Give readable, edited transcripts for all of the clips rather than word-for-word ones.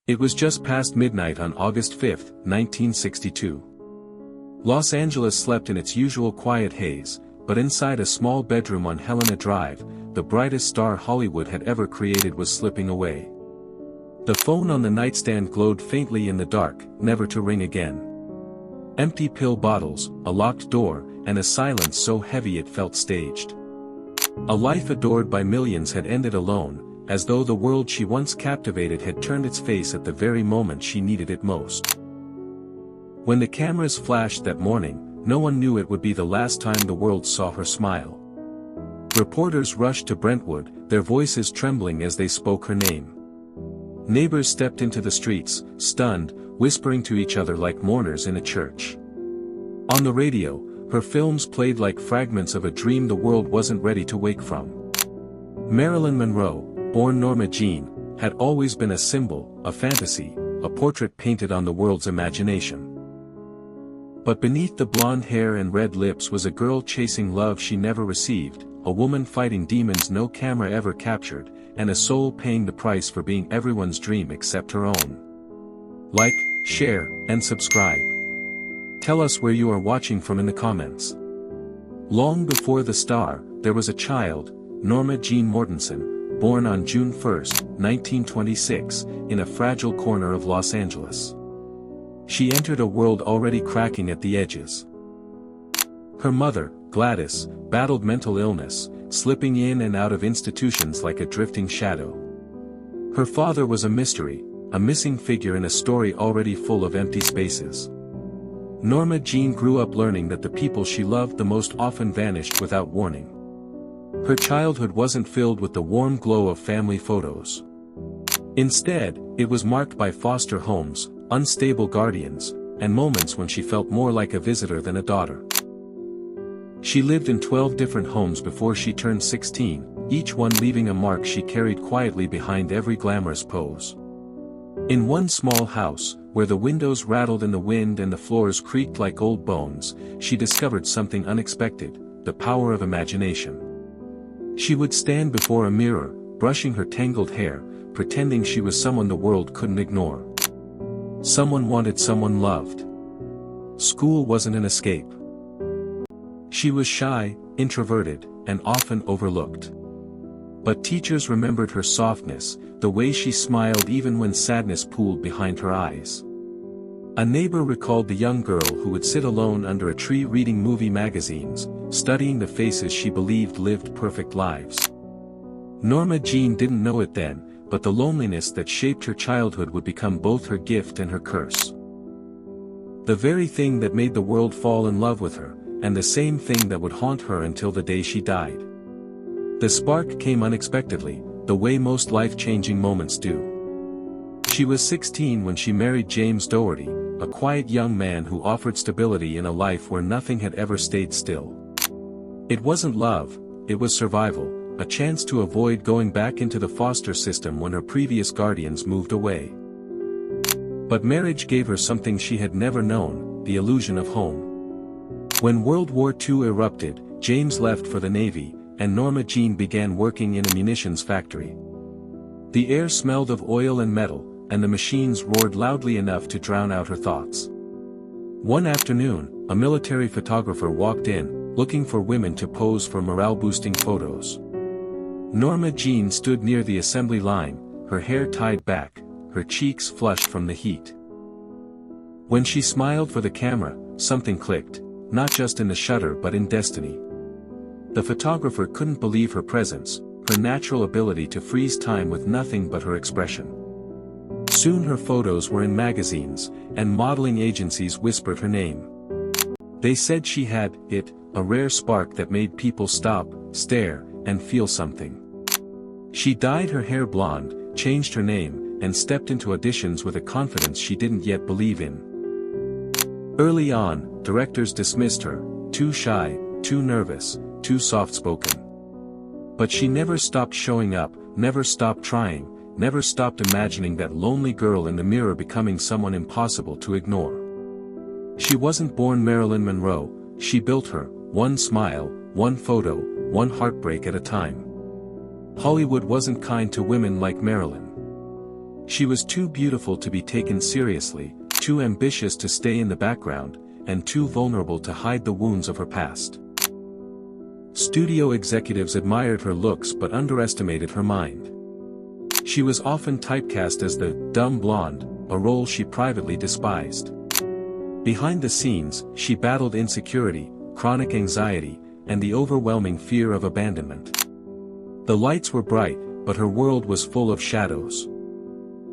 It was just past midnight on August 5, 1962. Los Angeles slept in its usual quiet haze, but inside a small bedroom on Helena Drive, the brightest star Hollywood had ever created was slipping away. The phone on the nightstand glowed faintly in the dark, never to ring again. Empty pill bottles, a locked door, and a silence so heavy it felt staged. A life adored by millions had ended alone, as though the world she once captivated had turned its face at the very moment she needed it most. When the cameras flashed that morning, no one knew it would be the last time the world saw her smile. Reporters rushed to Brentwood, their voices trembling as they spoke her name. Neighbors stepped into the streets, stunned, whispering to each other like mourners in a church. On the radio, her films played like fragments of a dream the world wasn't ready to wake from. Marilyn Monroe, born Norma Jean, had always been a symbol, a fantasy, a portrait painted on the world's imagination. But beneath the blonde hair and red lips was a girl chasing love she never received, a woman fighting demons no camera ever captured, and a soul paying the price for being everyone's dream except her own. Like, share, and subscribe. Tell us where you are watching from in the comments. Long before the star, there was a child, Norma Jean Mortensen, born on June 1, 1926, in a fragile corner of Los Angeles. She entered a world already cracking at the edges. Her mother, Gladys, battled mental illness, slipping in and out of institutions like a drifting shadow. Her father was a mystery, a missing figure in a story already full of empty spaces. Norma Jean grew up learning that the people she loved the most often vanished without warning. Her childhood wasn't filled with the warm glow of family photos. Instead, it was marked by foster homes, unstable guardians, and moments when she felt more like a visitor than a daughter. She lived in 12 different homes before she turned 16, each one leaving a mark she carried quietly behind every glamorous pose. In one small house, where the windows rattled in the wind and the floors creaked like old bones, she discovered something unexpected, the power of imagination. She would stand before a mirror, brushing her tangled hair, pretending she was someone the world couldn't ignore. Someone wanted, someone loved. School wasn't an escape. She was shy, introverted, and often overlooked. But teachers remembered her softness, the way she smiled even when sadness pooled behind her eyes. A neighbor recalled the young girl who would sit alone under a tree reading movie magazines, studying the faces she believed lived perfect lives. Norma Jean didn't know it then, but the loneliness that shaped her childhood would become both her gift and her curse. The very thing that made the world fall in love with her, and the same thing that would haunt her until the day she died. The spark came unexpectedly, the way most life-changing moments do. She was 16 when she married James Doherty, a quiet young man who offered stability in a life where nothing had ever stayed still. It wasn't love, it was survival, a chance to avoid going back into the foster system when her previous guardians moved away. But marriage gave her something she had never known, the illusion of home. When World War II erupted, James left for the Navy, and Norma Jean began working in a munitions factory. The air smelled of oil and metal, and the machines roared loudly enough to drown out her thoughts. One afternoon, a military photographer walked in, looking for women to pose for morale-boosting photos. Norma Jean stood near the assembly line, her hair tied back, her cheeks flushed from the heat. When she smiled for the camera, something clicked, not just in the shutter but in destiny. The photographer couldn't believe her presence, her natural ability to freeze time with nothing but her expression. Soon her photos were in magazines, and modeling agencies whispered her name. They said she had it, a rare spark that made people stop, stare, and feel something. She dyed her hair blonde, changed her name, and stepped into auditions with a confidence she didn't yet believe in. Early on, directors dismissed her, too shy, too nervous, too soft-spoken. But she never stopped showing up, never stopped trying, never stopped imagining that lonely girl in the mirror becoming someone impossible to ignore. She wasn't born Marilyn Monroe, she built her, one smile, one photo, one heartbreak at a time. Hollywood wasn't kind to women like Marilyn. She was too beautiful to be taken seriously, too ambitious to stay in the background, and too vulnerable to hide the wounds of her past. Studio executives admired her looks but underestimated her mind. She was often typecast as the dumb blonde, a role she privately despised. Behind the scenes, she battled insecurity, chronic anxiety, and the overwhelming fear of abandonment. The lights were bright, but her world was full of shadows.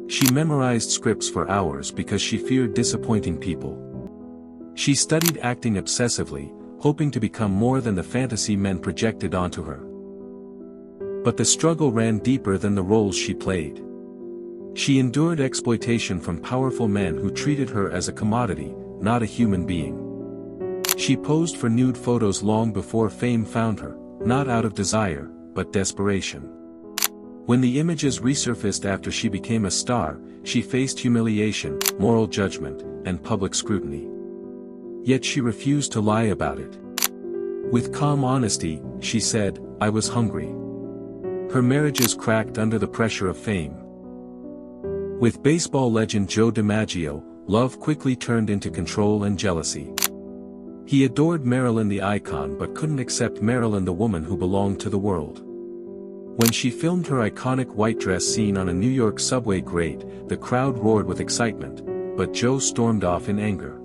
She memorized scripts for hours because she feared disappointing people. She studied acting obsessively, hoping to become more than the fantasy men projected onto her. But the struggle ran deeper than the roles she played. She endured exploitation from powerful men who treated her as a commodity, not a human being. She posed for nude photos long before fame found her, not out of desire, but desperation. When the images resurfaced after she became a star, she faced humiliation, moral judgment, and public scrutiny. Yet she refused to lie about it. With calm honesty, she said, "I was hungry." Her marriages cracked under the pressure of fame. With baseball legend Joe DiMaggio, love quickly turned into control and jealousy. He adored Marilyn the icon but couldn't accept Marilyn the woman who belonged to the world. When she filmed her iconic white dress scene on a New York subway grate, the crowd roared with excitement, but Joe stormed off in anger.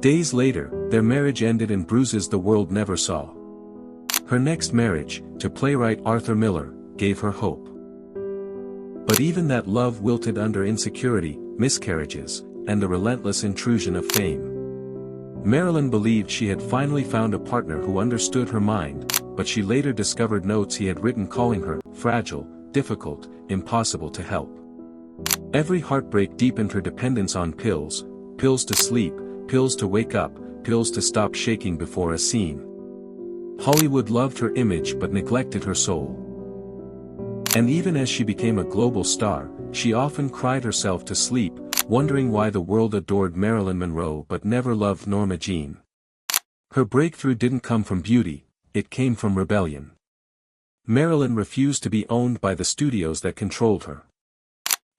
Days later, their marriage ended in bruises the world never saw. Her next marriage, to playwright Arthur Miller, gave her hope. But even that love wilted under insecurity, miscarriages, and the relentless intrusion of fame. Marilyn believed she had finally found a partner who understood her mind, but she later discovered notes he had written calling her fragile, difficult, impossible to help. Every heartbreak deepened her dependence on pills, pills to sleep, pills to wake up, pills to stop shaking before a scene. Hollywood loved her image but neglected her soul. And even as she became a global star, she often cried herself to sleep, wondering why the world adored Marilyn Monroe but never loved Norma Jean. Her breakthrough didn't come from beauty, it came from rebellion. Marilyn refused to be owned by the studios that controlled her.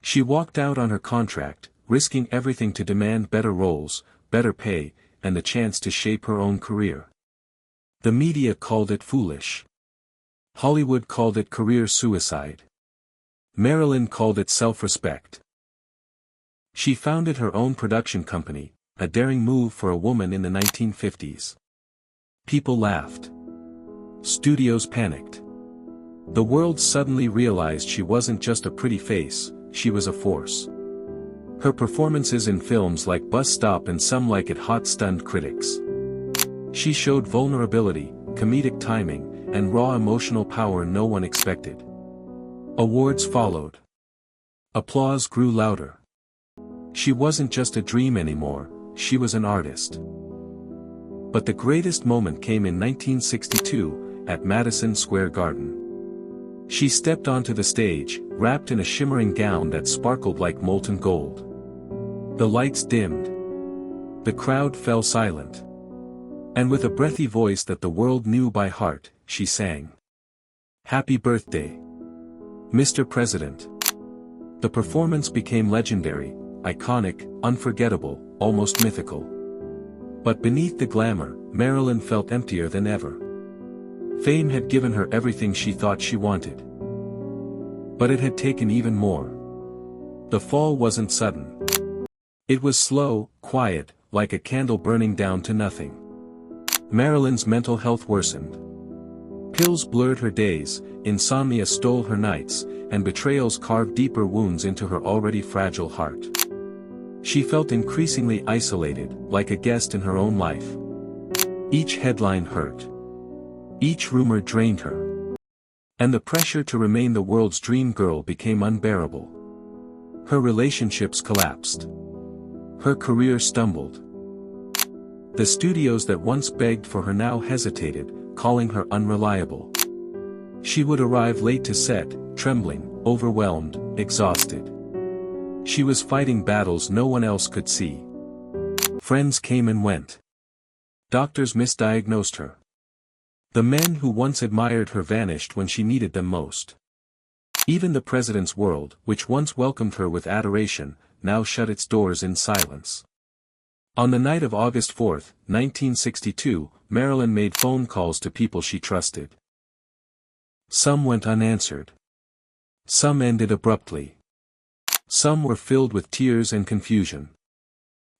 She walked out on her contract, risking everything to demand better roles, better pay, and the chance to shape her own career. The media called it foolish. Hollywood called it career suicide. Marilyn called it self-respect. She founded her own production company, a daring move for a woman in the 1950s. People laughed. Studios panicked. The world suddenly realized she wasn't just a pretty face, she was a force. Her performances in films like Bus Stop and Some Like It Hot stunned critics. She showed vulnerability, comedic timing, and raw emotional power no one expected. Awards followed. Applause grew louder. She wasn't just a dream anymore, she was an artist. But the greatest moment came in 1962, at Madison Square Garden. She stepped onto the stage, wrapped in a shimmering gown that sparkled like molten gold. The lights dimmed. The crowd fell silent. And with a breathy voice that the world knew by heart, she sang, "Happy birthday, Mr. President." The performance became legendary, iconic, unforgettable, almost mythical. But beneath the glamour, Marilyn felt emptier than ever. Fame had given her everything she thought she wanted. But it had taken even more. The fall wasn't sudden. It was slow, quiet, like a candle burning down to nothing. Marilyn's mental health worsened. Pills blurred her days, insomnia stole her nights, and betrayals carved deeper wounds into her already fragile heart. She felt increasingly isolated, like a guest in her own life. Each headline hurt. Each rumor drained her. And the pressure to remain the world's dream girl became unbearable. Her relationships collapsed. Her career stumbled. The studios that once begged for her now hesitated, calling her unreliable. She would arrive late to set, trembling, overwhelmed, exhausted. She was fighting battles no one else could see. Friends came and went. Doctors misdiagnosed her. The men who once admired her vanished when she needed them most. Even the president's world, which once welcomed her with adoration, now shut its doors in silence. On the night of August 4, 1962, Marilyn made phone calls to people she trusted. Some went unanswered. Some ended abruptly. Some were filled with tears and confusion.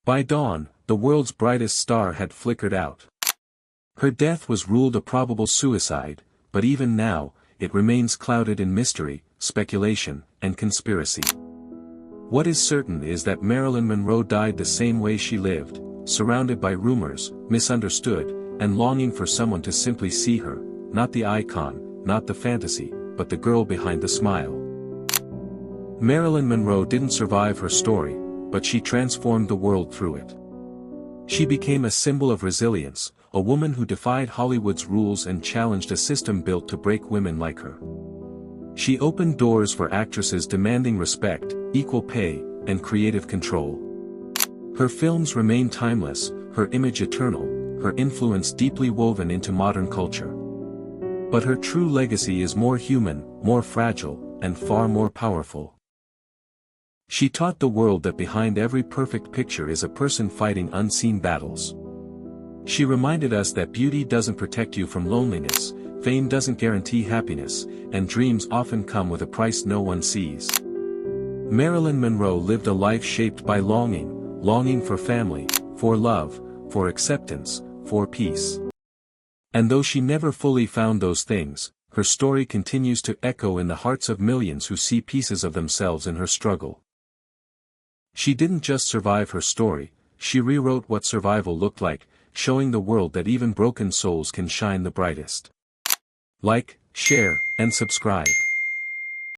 By dawn, the world's brightest star had flickered out. Her death was ruled a probable suicide, but even now, it remains clouded in mystery, speculation, and conspiracy. What is certain is that Marilyn Monroe died the same way she lived, surrounded by rumors, misunderstood, and longing for someone to simply see her, not the icon, not the fantasy, but the girl behind the smile. Marilyn Monroe didn't survive her story, but she transformed the world through it. She became a symbol of resilience, a woman who defied Hollywood's rules and challenged a system built to break women like her. She opened doors for actresses demanding respect, equal pay, and creative control. Her films remain timeless, her image eternal, her influence deeply woven into modern culture. But her true legacy is more human, more fragile, and far more powerful. She taught the world that behind every perfect picture is a person fighting unseen battles. She reminded us that beauty doesn't protect you from loneliness, fame doesn't guarantee happiness, and dreams often come with a price no one sees. Marilyn Monroe lived a life shaped by longing for family, for love, for acceptance, for peace. And though she never fully found those things, her story continues to echo in the hearts of millions who see pieces of themselves in her struggle. She didn't just survive her story, she rewrote what survival looked like, showing the world that even broken souls can shine the brightest. Like, share, and subscribe.